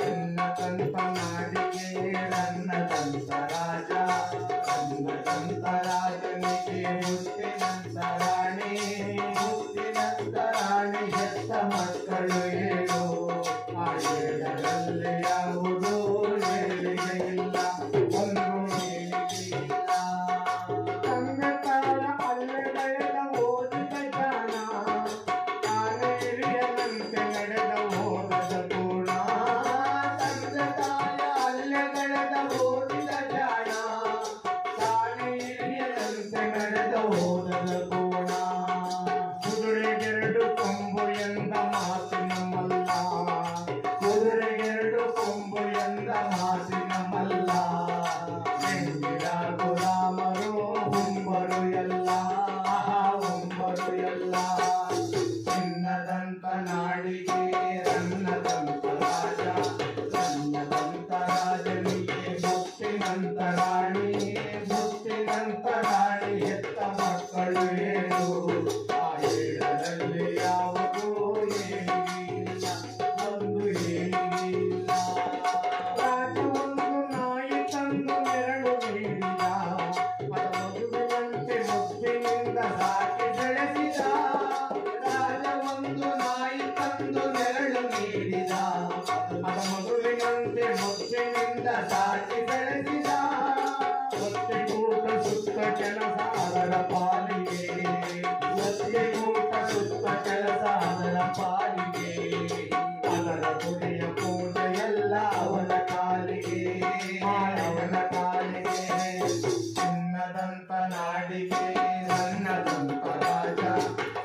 ಚಿನ್ನದಂತ ನಾಡಿಗೆ ರನ್ನದಂತ ರಾಜ, ರನ್ನದಂತ ರಾಜನಿಗೆ ಮುತ್ತಿನಂತ ರಾಣಿ, ಮುತ್ತಿನಂತ ರಾಣಿ ಹೆತ್ತ ಮಕ್ಕಳು ಏಳು. ಆ ಏಳರಲ್ಲಿ ಯಾವುದೋ ಏಳಿಗೆ ಇಲ್ಲ, ಒಂದು ಏಳಿಗೆ ಇಲ್ಲ. ತಂದೆ ತಾಳ ಅಲ್ಲೆಡೆದ ಓದಿದ ಜಾಣ, ತಾನೇ ಹಿರಿಯನಂತೆ ನಡೆದ ಓದದ ಗುಣ. ತಂದೆ ತಾಳ ಅಲ್ಲೆಡೆದ ಓದಿದ ಜಾಣ, ತಾನೇ ಹಿರಿಯನಂತೆ ನಡೆದ ಓದದ ಗುಣ. ಕುದುರೆಗೆರಡು ಕೊಂಬು ಎಂದ ಮಾತಿನ ಮಲ್ಲ, ಕುದುರೆಗೆರಡು ಕೊಂಬು ಎಂದ ಮಾತಿನ ಮಲ್ಲ. ಹೆಂಗಿರ ಗುಲಾಮರು ಹುಂಬರು ಎಲ್ಲ, ಹುಂಬರು ಎಲ್ಲ. ಚಿನ್ನದಂತ ನಾಡಿಗೆ ರನ್ನದಂತ ರಾಜ, ರನ್ನದಂತ ರಾಜನಿಗೆ ಮುತ್ತಿನಂತ ರಾಣಿ, ಮುತ್ತಿನಂತ ರಾಣಿ ಹೆತ್ತ ಮಕ್ಕಳು ಏಳು. ಆ ಏಳರಲ್ಲಿ ಯಾವುದೋ ಏಳಿಗೆ ಇಲ್ಲ, ಒಂದು ಏಳಿಗೆ ಇಲ್ಲ. ರಾಜ ಒಂದು ನಾಯಿ ತಂದು ನೆರಳು ನೀಡಿದ, ಅದ ಮಗುವಿನಂತೆ ಮುತ್ತಿನಿಂದ ಸಾಕಿ ಬೆಳೆಸಿದ. ರಾಜ ಒಂದು ನಾಯಿ ತಂದು ನೆರಳು ನೀಡಿದ, ಅದ ಮಗುವಿನಂತೆ ಮುತ್ತಿನಿಂದ ಸಾಕಿ ಬೆಳೆಸಿದ. ಒತ್ತೆಗೂಟ ಸುತ್ತ ಕೆಲಸ ಅದರ ಪಾಲಿಗೆ, ಒತ್ತೆಗೂಟ ಸುತ್ತ ಕೆಲಸ ಅದರ ಪಾಲಿಗೆ. ಅದರ ಗುಡಿಯ ಪೂಜೆ ಎಲ್ಲ ಅವನ ಕಾಲಿಗೆ, ಅವನ ಕಾಲಿಗೆ. ಚಿನ್ನದಂತ ನಾಡಿಗೆ ರನ್ನದಂತ ರಾಜ,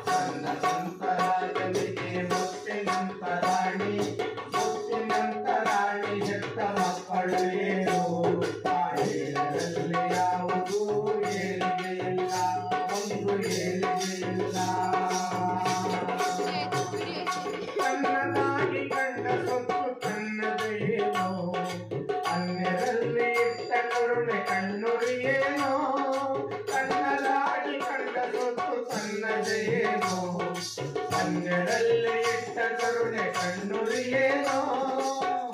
ರನ್ನದಂತ ರಾಜನಿಗೆ ಮುತ್ತಿನಂತ ರಾಣಿ, ಮುತ್ತಿನಂತ ರಾಣಿ ಹೆತ್ತ ಮಕ್ಕಳು ಏಳು. ಆ ಏಳರಲ್ಲಿ ಯಾವುದೂ ಏಳಿಗೆ ಇಲ್ಲ, ಒಂದು ಏಳಿಗೆ ಇಲ್ಲ. ತನ್ನದಾಗಿ ಕಂಡ ಸೊತ್ತು ತನ್ನದೇನೋ, ಅನ್ಯರಲ್ಲಿ ಇಟ್ಟ ಕರುಣೆ ಕಣ್ಣುರಿಯೇನೋ. ತನ್ನದಾಗಿ ಕಂಡ ಸೊತ್ತು ತನ್ನದೇನೋ, ಅನ್ಯರಲ್ಲಿ ಇಟ್ಟ ಕರುಣೆ ಕಣ್ಣುರಿಯೇನೋ.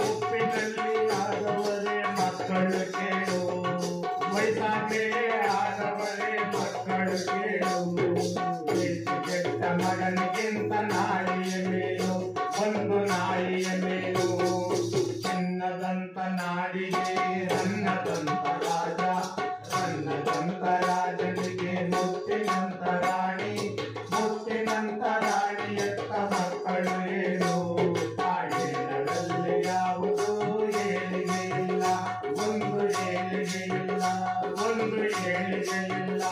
ಉಪ್ಪಿನಲ್ಲಿ ಆದವರೇ ಮಕ್ಕಳು ಕೇಳು, ವಯಸ್ಸಾಗೆ ಆದವರೇ ಮಕ್ಕಳು ಕೇಳು. ಕೆಟ್ಟ ಮಗನಿಗಿಂತ ನಾಯಿಯ ಮೇಲು, ಒಂದು ನಾಯಿಯ ಮೇಲು. ಚಿನ್ನದಂತ ನಾಡಿಗೆ ರನ್ನದಂತ ರಾಜ, ರನ್ನದಂತ ರಾಜನಿಗೆ ಮುತ್ತಿನಂತ ರಾಣಿ, ಮುತ್ತಿನಂತ ರಾಣಿ ಎತ್ತ ಮಕ್ಕಳು ಏಳು. ಆ ಏಳರಲ್ಲಿ ಯಾವುದೋ ಏಳಿಗೆ ಇಲ್ಲ, ಒಂದು ಏಳಿಗೆ ಇಲ್ಲ, ಒಂದು ಏಳಿಗೆ ಇಲ್ಲ.